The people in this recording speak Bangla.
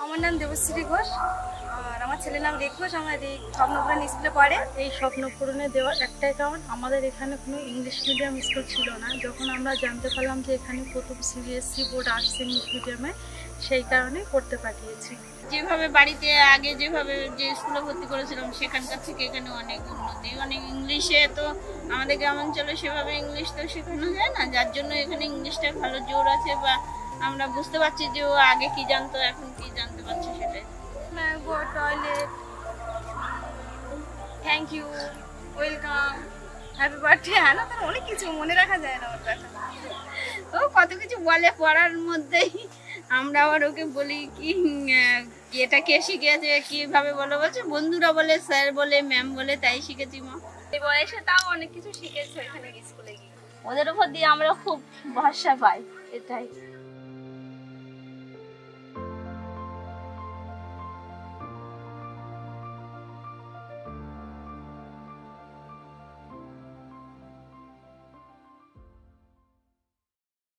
আমার নাম দেবশ্রী ঘোষ আর আমার ছেলের নাম রেখ ঘোষ। আমার এই স্বপ্নপূরণ স্কুলে পড়ে। এই স্বপ্নপূরণে দেওয়ার একটাই কারণ, আমাদের এখানে কোনো ইংলিশ মিডিয়াম স্কুল ছিল না। যখন আমরা জানতে পারলাম যে এখানে প্রথম সিবিএসসি বোর্ড আসছে ইংলিশ মিডিয়ামে, সেই কারণে পড়তে পাঠিয়েছি। যেভাবে বাড়িতে আগে যেভাবে যে স্কুলে ভর্তি করেছিলাম সেখানকার থেকে এখানে অনেক উন্নতি, অনেক ইংলিশে তো আমাদের গ্রামাঞ্চলে সেভাবে ইংলিশ তো শেখানো যায় না, যার জন্য এখানে ইংলিশটা ভালো জোর আছে বা আমরা বুঝতে পারছি যে ও আগে কি জানতো এখন কি জানতে পারছে সেটাই। Mango, toilet, thank you, welcome, happy birthday, হ্যাঁ না তার অনেক কিছু মনে রাখা যায় না ওর কথা। ও কত কিছু বলে পড়ার মধ্যেই। আমরা আবার ওকে বলি কি এটা কে শিখেছে কিভাবে বলো, বলছে বন্ধুরা বলে, স্যার বলে, ম্যাম বলে, তাই শিখেছি মা। এই বয়সে তাও অনেক কিছু শিখেছে এখানে স্কুলে গিয়ে। ওদের উপর দিয়ে আমরা খুব ভরসা পাই, এটাই।